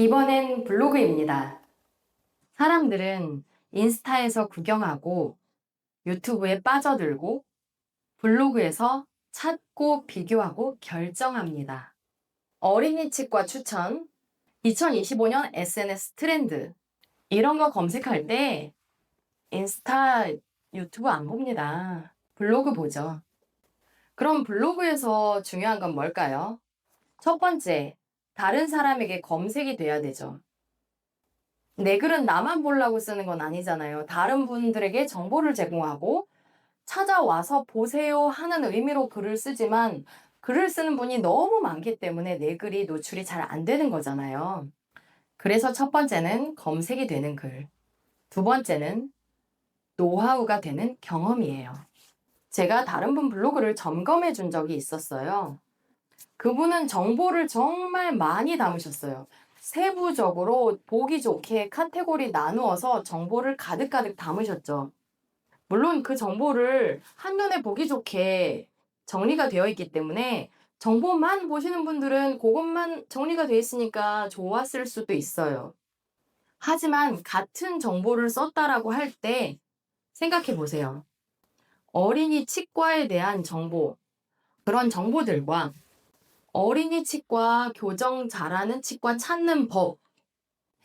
이번엔 블로그입니다. 사람들은 인스타에서 구경하고 유튜브에 빠져들고 블로그에서 찾고 비교하고 결정합니다. 어린이 치과 추천, 2025년 SNS 트렌드 이런 거 검색할 때 인스타, 유튜브 안 봅니다. 블로그 보죠. 그럼 블로그에서 중요한 건 뭘까요? 첫 번째, 다른 사람에게 검색이 돼야 되죠. 내 글은 나만 보려고 쓰는 건 아니잖아요. 다른 분들에게 정보를 제공하고 찾아와서 보세요 하는 의미로 글을 쓰지만 글을 쓰는 분이 너무 많기 때문에 내 글이 노출이 잘 안 되는 거잖아요. 그래서 첫 번째는 검색이 되는 글. 두 번째는 노하우가 되는 경험이에요. 제가 다른 분 블로그를 점검해 준 적이 있었어요. 그분은 정보를 정말 많이 담으셨어요. 세부적으로 보기 좋게 카테고리 나누어서 정보를 가득가득 담으셨죠. 물론 그 정보를 한눈에 보기 좋게 정리가 되어 있기 때문에 정보만 보시는 분들은 그것만 정리가 되어 있으니까 좋았을 수도 있어요. 하지만 같은 정보를 썼다라고 할 때 생각해 보세요. 어린이 치과에 대한 정보, 그런 정보들과 어린이 치과 교정 잘하는 치과 찾는 법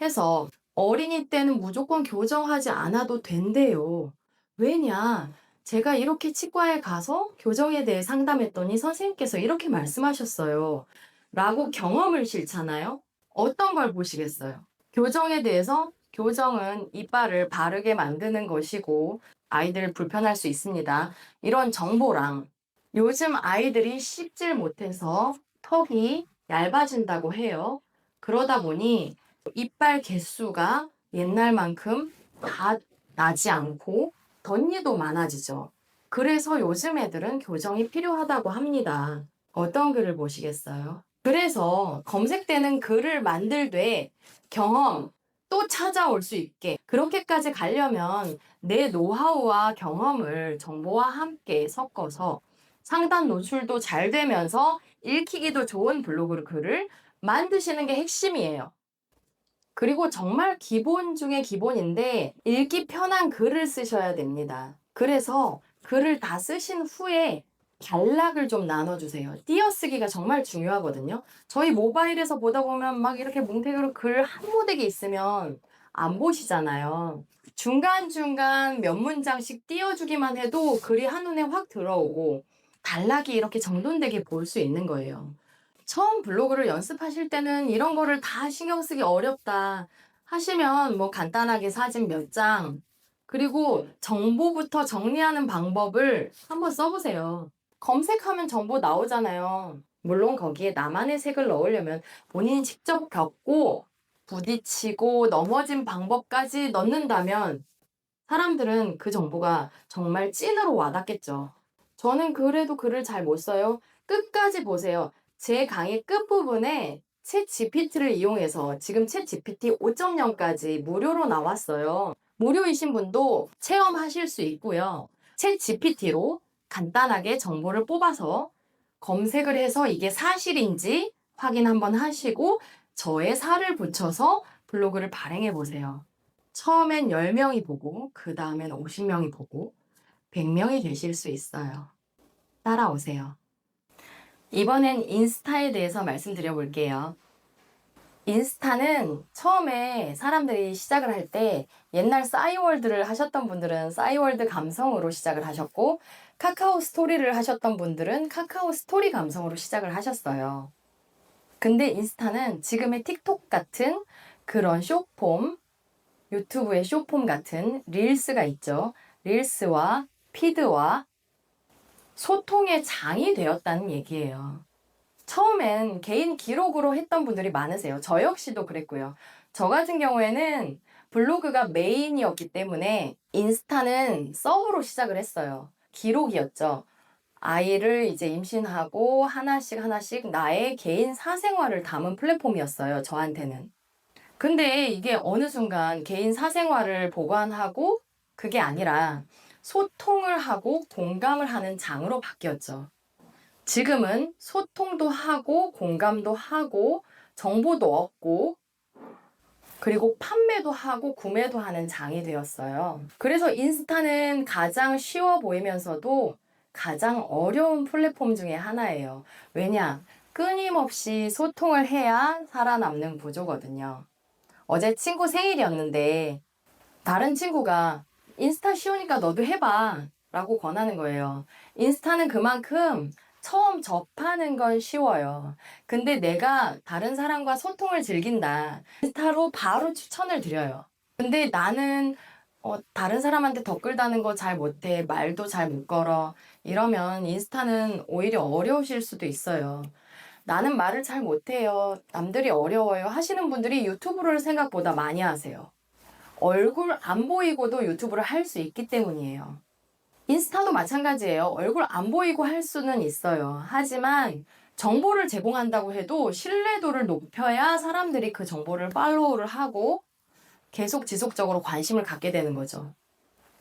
해서 어린이 때는 무조건 교정하지 않아도 된대요. 왜냐? 제가 이렇게 치과에 가서 교정에 대해 상담했더니 선생님께서 이렇게 말씀하셨어요. 라고 경험을 싫잖아요? 어떤 걸 보시겠어요? 교정에 대해서 교정은 이빨을 바르게 만드는 것이고 아이들 불편할 수 있습니다. 이런 정보랑 요즘 아이들이 씹질 못해서 턱이 얇아진다고 해요. 그러다 보니 이빨 개수가 옛날만큼 다 나지 않고 덧니도 많아지죠. 그래서 요즘 애들은 교정이 필요하다고 합니다. 어떤 글을 보시겠어요? 그래서 검색되는 글을 만들되 경험 또 찾아올 수 있게 그렇게까지 가려면 내 노하우와 경험을 정보와 함께 섞어서 상단 노출도 잘 되면서 읽히기도 좋은 블로그 글을 만드시는 게 핵심이에요. 그리고 정말 기본 중에 기본인데 읽기 편한 글을 쓰셔야 됩니다. 그래서 글을 다 쓰신 후에 단락을 좀 나눠주세요. 띄어쓰기가 정말 중요하거든요. 저희 모바일에서 보다 보면 막 이렇게 뭉태그로 글 한 모대기 있으면 안 보시잖아요. 중간중간 몇 문장씩 띄워주기만 해도 글이 한눈에 확 들어오고 단락이 이렇게 정돈되게 볼 수 있는 거예요. 처음 블로그를 연습하실 때는 이런 거를 다 신경 쓰기 어렵다 하시면 뭐 간단하게 사진 몇 장, 그리고 정보부터 정리하는 방법을 한번 써보세요. 검색하면 정보 나오잖아요. 물론 거기에 나만의 색을 넣으려면 본인이 직접 겪고 부딪히고 넘어진 방법까지 넣는다면 사람들은 그 정보가 정말 찐으로 와닿겠죠. 저는 그래도 글을 잘 못 써요. 끝까지 보세요. 제 강의 끝부분에 챗 GPT를 이용해서 지금 챗 GPT 5.0까지 무료로 나왔어요. 무료이신 분도 체험하실 수 있고요. 챗 GPT로 간단하게 정보를 뽑아서 검색을 해서 이게 사실인지 확인 한번 하시고 저의 살을 붙여서 블로그를 발행해 보세요. 처음엔 10명이 보고 그 다음엔 50명이 보고 100명이 되실 수 있어요. 따라오세요. 이번엔 인스타에 대해서 말씀드려 볼게요. 인스타는 처음에 사람들이 시작을 할 때 옛날 싸이월드를 하셨던 분들은 싸이월드 감성으로 시작을 하셨고 카카오 스토리를 하셨던 분들은 카카오 스토리 감성으로 시작을 하셨어요. 근데 인스타는 지금의 틱톡 같은 그런 숏폼, 유튜브의 숏폼 같은 릴스가 있죠. 릴스와 피드와 소통의 장이 되었다는 얘기예요. 처음엔 개인 기록으로 했던 분들이 많으세요. 저 역시도 그랬고요. 저 같은 경우에는 블로그가 메인이었기 때문에 인스타는 서브로 시작을 했어요. 기록이었죠. 아이를 이제 임신하고 하나씩 하나씩 나의 개인 사생활을 담은 플랫폼이었어요. 저한테는. 근데 이게 어느 순간 개인 사생활을 보관하고 그게 아니라 소통을 하고 공감을 하는 장으로 바뀌었죠. 지금은 소통도 하고 공감도 하고 정보도 얻고 그리고 판매도 하고 구매도 하는 장이 되었어요. 그래서 인스타는 가장 쉬워 보이면서도 가장 어려운 플랫폼 중에 하나예요. 왜냐? 끊임없이 소통을 해야 살아남는 구조거든요. 어제 친구 생일이었는데 다른 친구가 인스타 쉬우니까 너도 해봐 라고 권하는 거예요. 인스타는 그만큼 처음 접하는 건 쉬워요. 근데 내가 다른 사람과 소통을 즐긴다. 인스타로 바로 추천을 드려요. 근데 나는 다른 사람한테 댓글 다는 거 잘 못해. 말도 잘 못 걸어. 이러면 인스타는 오히려 어려우실 수도 있어요. 나는 말을 잘 못해요. 남들이 어려워요. 하시는 분들이 유튜브를 생각보다 많이 하세요. 얼굴 안 보이고도 유튜브를 할 수 있기 때문이에요. 인스타도 마찬가지예요. 얼굴 안 보이고 할 수는 있어요. 하지만 정보를 제공한다고 해도 신뢰도를 높여야 사람들이 그 정보를 팔로우를 하고 계속 지속적으로 관심을 갖게 되는 거죠.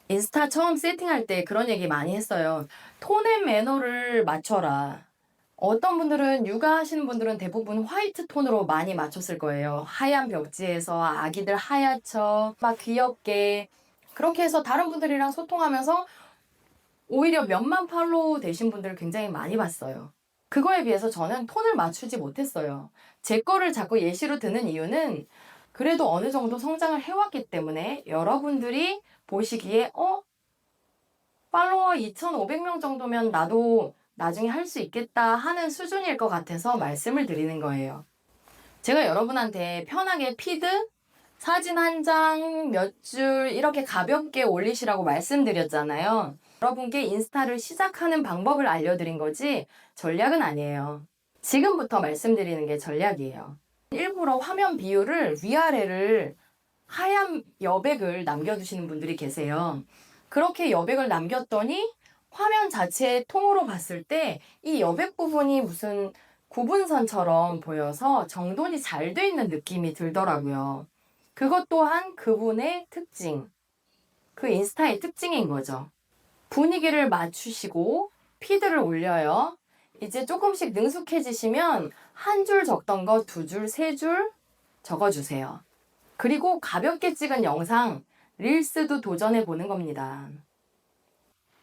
인스타 처음 세팅할 때 그런 얘기 많이 했어요. 톤 앤 매너를 맞춰라. 어떤 분들은 육아하시는 분들은 대부분 화이트 톤으로 많이 맞췄을 거예요. 하얀 벽지에서 아기들 하얗죠. 막 귀엽게. 그렇게 해서 다른 분들이랑 소통하면서 오히려 몇만 팔로우 되신 분들을 굉장히 많이 봤어요. 그거에 비해서 저는 톤을 맞추지 못했어요. 제 거를 자꾸 예시로 드는 이유는 그래도 어느 정도 성장을 해왔기 때문에 여러분들이 보시기에 팔로워 2,500명 정도면 나도 나중에 할 수 있겠다 하는 수준일 것 같아서 말씀을 드리는 거예요. 제가 여러분한테 편하게 피드, 사진 한 장, 몇 줄 이렇게 가볍게 올리시라고 말씀드렸잖아요. 여러분께 인스타를 시작하는 방법을 알려드린 거지 전략은 아니에요. 지금부터 말씀드리는 게 전략이에요. 일부러 화면 비율을 위아래를 하얀 여백을 남겨두시는 분들이 계세요. 그렇게 여백을 남겼더니 화면 자체의 통으로 봤을 때 이 여백 부분이 무슨 구분선처럼 보여서 정돈이 잘 돼 있는 느낌이 들더라고요. 그것 또한 그분의 특징, 그 인스타의 특징인 거죠. 분위기를 맞추시고 피드를 올려요. 이제 조금씩 능숙해지시면 한 줄 적던 거 두 줄, 세 줄 적어주세요. 그리고 가볍게 찍은 영상, 릴스도 도전해 보는 겁니다.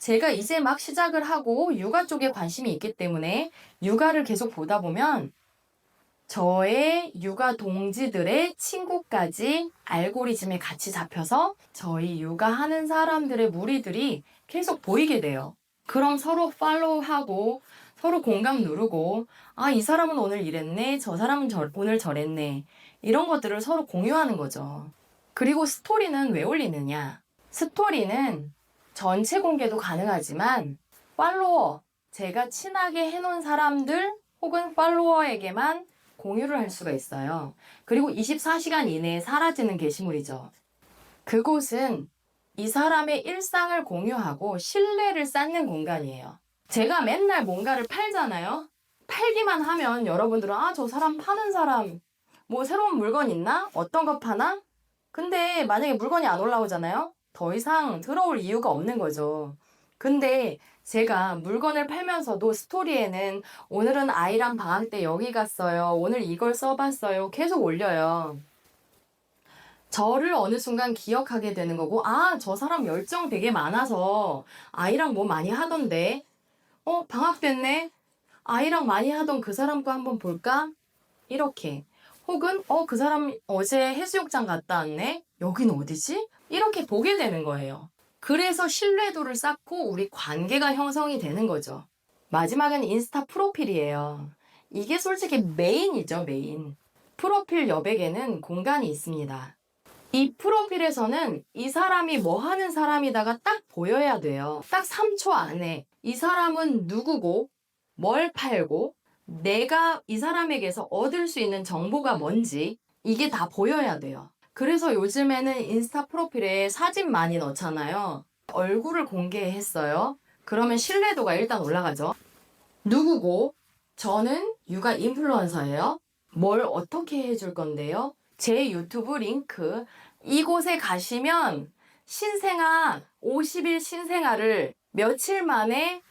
제가 이제 막 시작을 하고 육아 쪽에 관심이 있기 때문에 육아를 계속 보다 보면 저의 육아 동지들의 친구까지 알고리즘에 같이 잡혀서 저희 육아하는 사람들의 무리들이 계속 보이게 돼요. 그럼 서로 팔로우하고 서로 공감 누르고 이 사람은 오늘 이랬네, 저 사람은 오늘 저랬네 이런 것들을 서로 공유하는 거죠. 그리고 스토리는 왜 올리느냐? 스토리는 전체 공개도 가능하지만 팔로워, 제가 친하게 해놓은 사람들 혹은 팔로워에게만 공유를 할 수가 있어요. 그리고 24시간 이내에 사라지는 게시물이죠. 그곳은 이 사람의 일상을 공유하고 신뢰를 쌓는 공간이에요. 제가 맨날 뭔가를 팔잖아요. 팔기만 하면 여러분들은 저 사람 파는 사람 뭐 새로운 물건 있나? 어떤 거 파나? 근데 만약에 물건이 안 올라오잖아요? 더 이상 들어올 이유가 없는 거죠. 근데 제가 물건을 팔면서도 스토리에는 오늘은 아이랑 방학 때 여기 갔어요. 오늘 이걸 써봤어요. 계속 올려요. 저를 어느 순간 기억하게 되는 거고, 저 사람 열정 되게 많아서 아이랑 뭐 많이 하던데, 방학 됐네? 아이랑 많이 하던 그 사람 거 한번 볼까? 이렇게. 혹은, 그 사람 어제 해수욕장 갔다 왔네? 여긴 어디지? 이렇게 보게 되는 거예요. 그래서 신뢰도를 쌓고 우리 관계가 형성이 되는 거죠. 마지막은 인스타 프로필이에요. 이게 솔직히 메인이죠, 메인. 프로필 여백에는 공간이 있습니다. 이 프로필에서는 이 사람이 뭐 하는 사람이다가 딱 보여야 돼요. 딱 3초 안에 이 사람은 누구고, 뭘 팔고, 내가 이 사람에게서 얻을 수 있는 정보가 뭔지 이게 다 보여야 돼요. 그래서 요즘에는 인스타 프로필에 사진 많이 넣잖아요. 얼굴을 공개했어요. 그러면 신뢰도가 일단 올라가죠. 누구고, 저는 육아 인플루언서예요. 뭘 어떻게 해줄 건데요? 제 유튜브 링크, 이곳에 가시면 신생아, 50일 신생아를 며칠 만에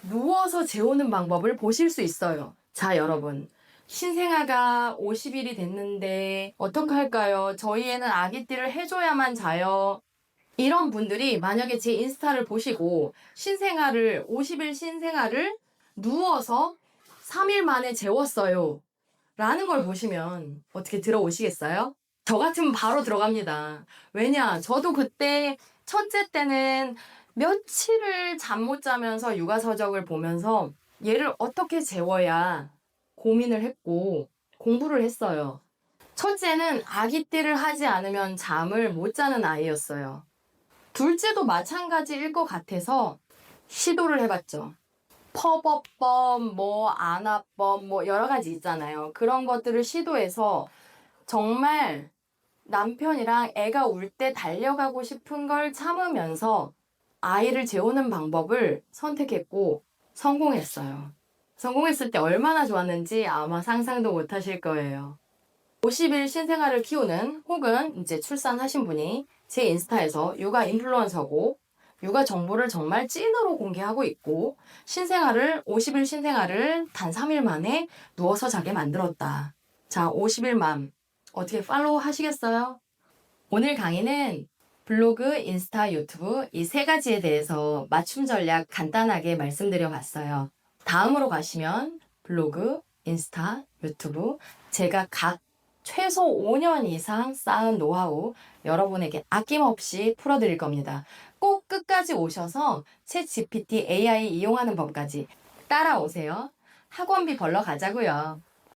누워서 재우는 방법을 보실 수 있어요. 자, 여러분. 신생아가 50일이 됐는데 어떡할까요? 저희 애는 아기띠를 해줘야만 자요. 이런 분들이 만약에 제 인스타를 보시고 50일 신생아를 누워서 3일 만에 재웠어요. 라는 걸 보시면 어떻게 들어오시겠어요? 저 같으면 바로 들어갑니다. 왜냐? 저도 그때 첫째 때는 며칠을 잠 못 자면서 육아서적을 보면서 얘를 어떻게 재워야 고민을 했고 공부를 했어요. 첫째는 아기띠를 하지 않으면 잠을 못 자는 아이였어요. 둘째도 마찬가지일 것 같아서 시도를 해봤죠. 퍼버법, 안아법, 여러 가지 있잖아요. 그런 것들을 시도해서 정말 남편이랑 애가 울 때 달려가고 싶은 걸 참으면서 아이를 재우는 방법을 선택했고 성공했어요. 성공했을 때 얼마나 좋았는지 아마 상상도 못 하실 거예요. 50일 신생아를 키우는 혹은 이제 출산하신 분이 제 인스타에서 육아 인플루언서고 육아 정보를 정말 찐으로 공개하고 있고 50일 신생아를 단 3일 만에 누워서 자게 만들었다. 자, 50일맘 어떻게 팔로우 하시겠어요? 오늘 강의는 블로그, 인스타, 유튜브 이 세 가지에 대해서 맞춤 전략 간단하게 말씀드려 봤어요. 다음으로 가시면 블로그, 인스타, 유튜브 제가 각 최소 5년 이상 쌓은 노하우 여러분에게 아낌없이 풀어드릴 겁니다. 꼭 끝까지 오셔서 챗 GPT AI 이용하는 법까지 따라오세요. 학원비 벌러 가자고요.